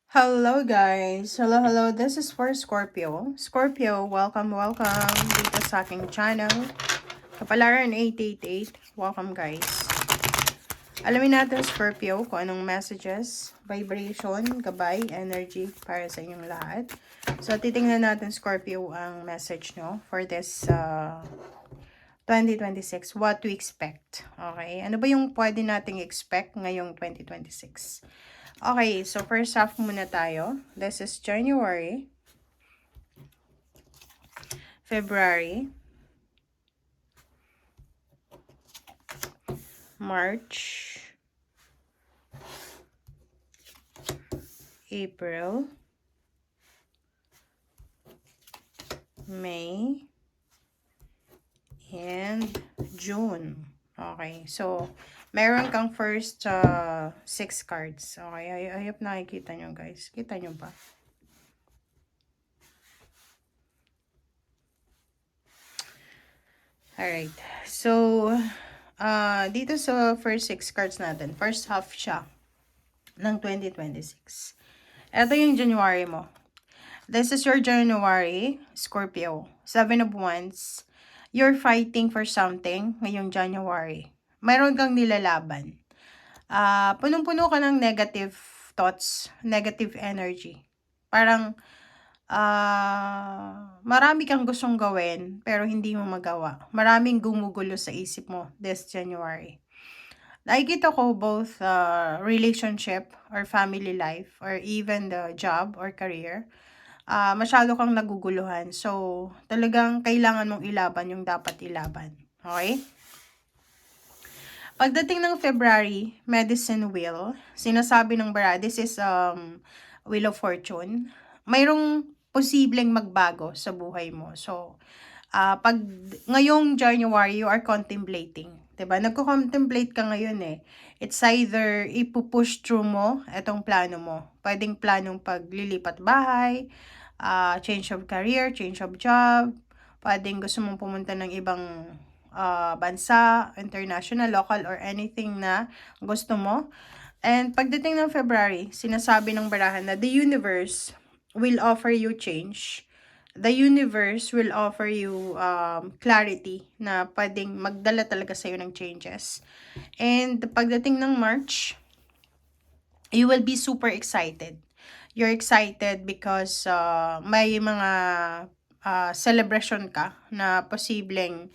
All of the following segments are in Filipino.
Hello guys! Hello, this is for Scorpio. Scorpio, welcome dito sa aking channel. Kapalaran 888, welcome guys. Alamin natin Scorpio kung anong messages, vibration, gabay, energy para sa inyong lahat. So titingnan natin Scorpio ang message nyo for this 2026. What to expect. Okay, ano ba yung pwede nating expect ngayong 2026? Okay, so first half muna tayo. This is January, February, March, April, May, and June. Okay, so meron kang first 6 cards. Okay, I hope nakikita nyo guys. Kita nyo ba? Alright, so dito sa first 6 cards natin, first half siya ng 2026. Ito yung January mo. This is your January, Scorpio. 7 of Wands. You're fighting for something ngayong January. Mayroon kang nilalaban. Punong-puno ka ng negative thoughts, negative energy. Parang, marami kang gustong gawin, pero hindi mo magawa. Maraming gumugulo sa isip mo this January. Nakikita ko both relationship or family life or even the job or career. Masyado kang naguguluhan. So, talagang kailangan mong ilaban yung dapat ilaban. Okay? Pagdating ng February, medicine wheel, sinasabi ng bara, this is wheel of fortune. Mayroong posibleng magbago sa buhay mo. So, pag ngayong January, you are contemplating. Diba? Nagko-contemplate ka ngayon eh. It's either ipupush through mo itong plano mo. Pwedeng planong paglilipat bahay, change of career, change of job. Pwedeng gusto mong pumunta ng ibang bansa, international, local, or anything na gusto mo. And pagdating ng February, sinasabi ng barahan na the universe will offer you change. The universe will offer you clarity na pwedeng magdala talaga sa'yo ng changes. And pagdating ng March, you will be super excited. You're excited because may mga celebration ka na posibleng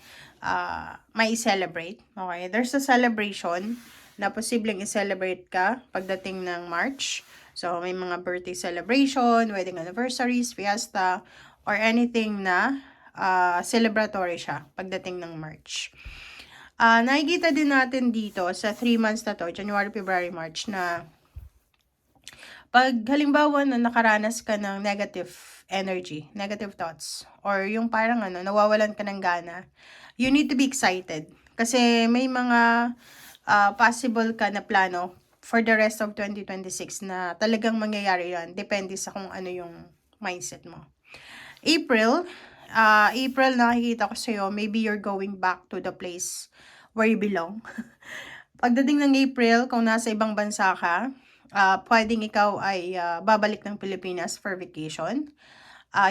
may celebrate. Okay, there's a celebration na posibleng i-celebrate ka pagdating ng March. So, may mga birthday celebration, wedding anniversaries, fiesta, or anything na celebratory siya pagdating ng March. Nakikita din natin dito sa 3 months na to, January, February, March, na pag halimbawa na nakaranas ka ng negative energy, negative thoughts, or yung parang nawawalan ka ng gana, you need to be excited. Kasi may mga possible ka na plano for the rest of 2026 na talagang mangyayari yan. Depende sa kung ano yung mindset mo. April, nakikita ko sa'yo, maybe you're going back to the place where you belong. Pagdating ng April, kung nasa ibang bansa ka, pwedeng ikaw ay babalik ng Pilipinas for vacation.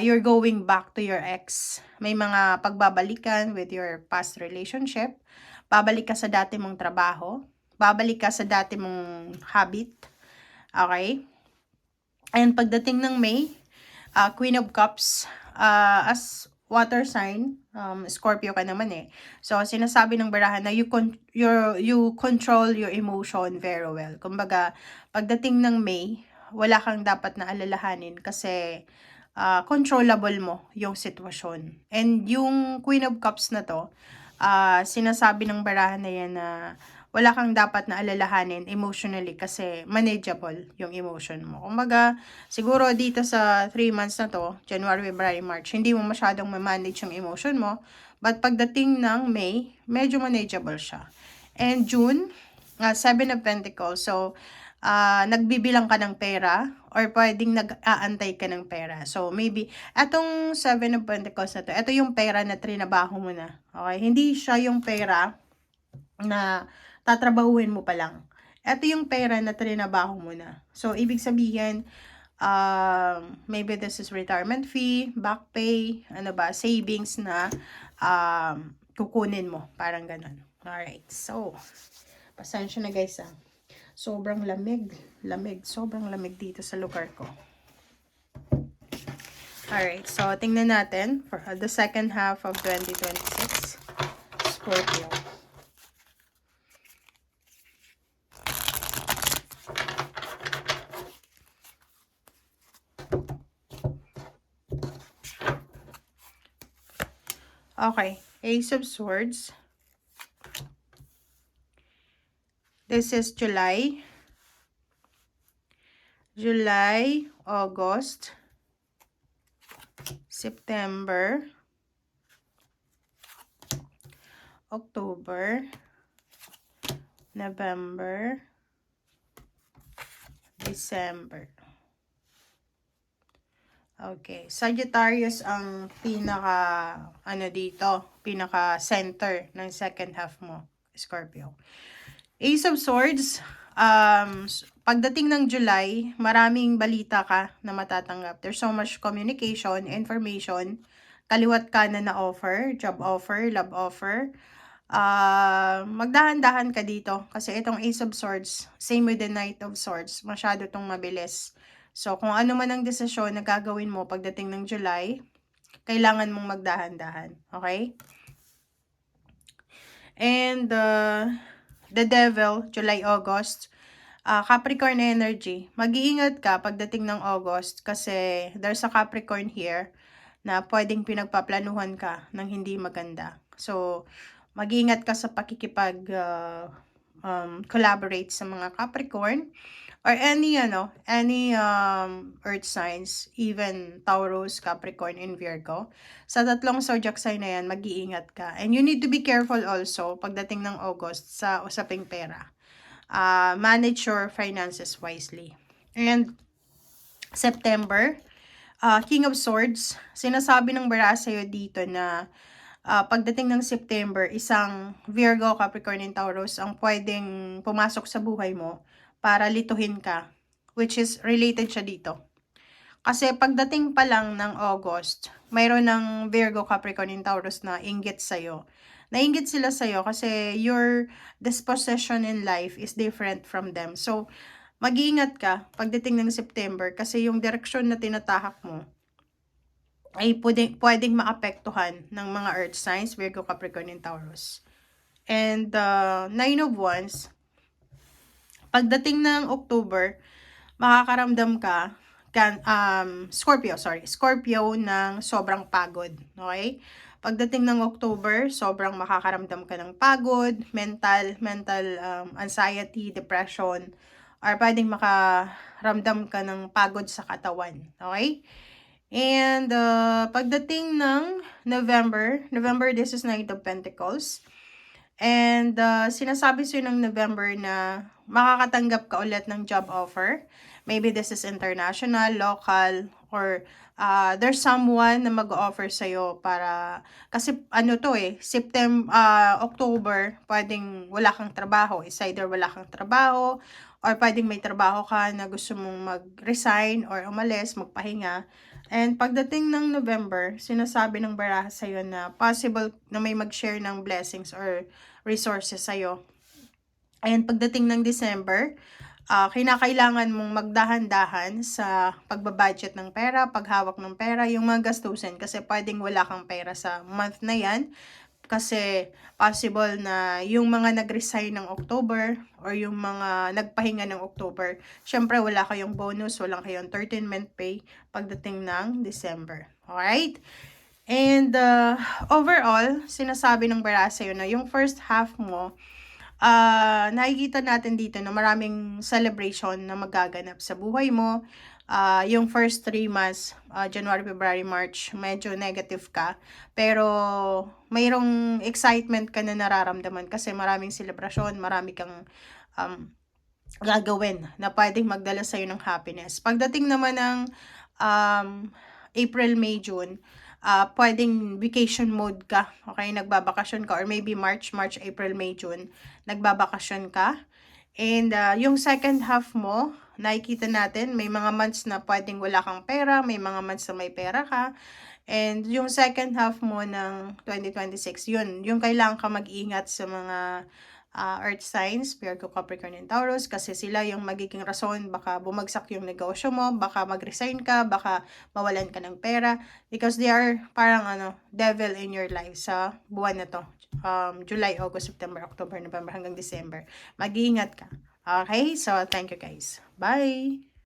You're going back to your ex. May mga pagbabalikan with your past relationship. Babalik ka sa dati mong trabaho. Babalik ka sa dati mong habit. Okay? And pagdating ng May, Queen of Cups, as water sign, Scorpio ka naman eh. So, sinasabi ng barahan na you control your emotion very well. Kumbaga, pagdating ng May, wala kang dapat na alalahanin kasi controllable mo yung sitwasyon. And yung Queen of Cups na to, sinasabi ng barahan na yan na wala kang dapat na alalahanin emotionally kasi manageable yung emotion mo. Kumbaga, siguro dito sa 3 months na to, January, February, March, hindi mo masyadong ma-manage yung emotion mo. But pagdating ng May, medyo manageable siya. And June, 7 of Pentacles. So, nagbibilang ka ng pera or pwedeng nag-aantay ka ng pera. So, maybe, etong 7 of Pentacles na to, ito yung pera na trinabaho mo na. Okay? Hindi siya yung pera na tatrabahuhin mo pa lang. Ito yung pera na trinabaho mo na. So, ibig sabihin, Maybe this is retirement fee, back pay, ano ba, savings na kukunin mo. Parang ganun. Alright, so, pasensya na guys sobrang lamig. Sobrang lamig dito sa lugar ko. Alright, so tingnan natin for the second half of 2026. Scorpio. Okay, Ace of Swords. This is July, August, September, October, November, December. Okay, Sagittarius ang pinaka center ng second half mo, Scorpio. Ace of Swords, pagdating ng July, maraming balita ka na matatanggap. There's so much communication, information, kaliwat kanan na offer, job offer, love offer. Magdahan-dahan ka dito kasi itong Ace of Swords, same with the Knight of Swords, masyado tong mabilis. So, kung ano man ang desisyon na gagawin mo pagdating ng July, kailangan mong magdahan-dahan. Okay? And, the Devil, July, August, Capricorn energy. Mag-iingat ka pagdating ng August kasi there's a Capricorn here na pwedeng pinagpaplanuhan ka ng hindi maganda. So, mag-iingat ka sa pakikipag collaborate sa mga Capricorn or any earth signs, even Taurus, Capricorn, and Virgo. Sa tatlong zodiac sign na yan, mag-iingat ka. And you need to be careful also pagdating ng August sa usaping pera. Manage your finances wisely. And September, King of Swords, sinasabi ng bara sa'yo dito na pagdating ng September, isang Virgo, Capricorn, and Taurus ang pwedeng pumasok sa buhay mo para lituhin ka, which is related siya dito. Kasi pagdating pa lang ng August, mayroon ng Virgo, Capricorn, and Taurus na inggit sa'yo. Nainggit sila sa'yo kasi your disposition in life is different from them. So, mag-iingat ka pagdating ng September kasi yung direksyon na tinatahak mo ay pwedeng maapektuhan ng mga earth signs, Virgo, Capricorn, and Taurus. And Nine of Wands, pagdating ng October, makakaramdam ka, Scorpio ng sobrang pagod. Okay? Pagdating ng October, sobrang makakaramdam ka ng pagod, mental anxiety, depression, or pwedeng makaramdam ka ng pagod sa katawan. Okay? And pagdating ng November, this is Knight of Pentacles. And sinasabi sa'yo ng November na makakatanggap ka ulit ng job offer. Maybe this is international, local, or there's someone na mag-offer sa'yo para, kasi October, pwedeng wala kang trabaho. It's either wala kang trabaho, or pwedeng may trabaho ka na gusto mong mag-resign or umalis, magpahinga. And pagdating ng November, sinasabi ng baraha sa'yo na possible na may mag-share ng blessings or resources sa'yo. And pagdating ng December, kinakailangan mong magdahan-dahan sa pagbabudget ng pera, paghawak ng pera, yung mga gastusin. Kasi pwedeng wala kang pera sa month na yan. Kasi possible na yung mga nag-resign ng October or yung mga nagpahinga ng October, syempre wala kayong bonus, wala kayong 13th pay pagdating ng December. Alright? And overall, sinasabi ng bara sa'yo na yung first half mo, nakikita natin dito na maraming celebration na magaganap sa buhay mo. Yung first 3 months, January, February, March, medyo negative ka. Pero mayroong excitement ka na nararamdaman kasi maraming celebration, marami kang gagawin na pwedeng magdala sa'yo ng happiness. Pagdating naman ng April, May, June, pwedeng vacation mode ka, okay? Nagbabakasyon ka, or maybe March, April, May, June, nagbabakasyon ka. And yung second half mo, nakikita natin may mga months na pwedeng wala kang pera, may mga months na may pera ka. And yung second half mo ng 2026, yun, yung kailangan ka mag-ingat sa mga earth signs, Virgo, Capricorn, and Taurus, kasi sila yung magiging rason, baka bumagsak yung negosyo mo, baka mag-resign ka, baka mawalan ka ng pera, because they are parang devil in your life sa buwan na to. July, August, September, October, November, hanggang December. Mag-iingat ka. Okay? So, thank you guys. Bye!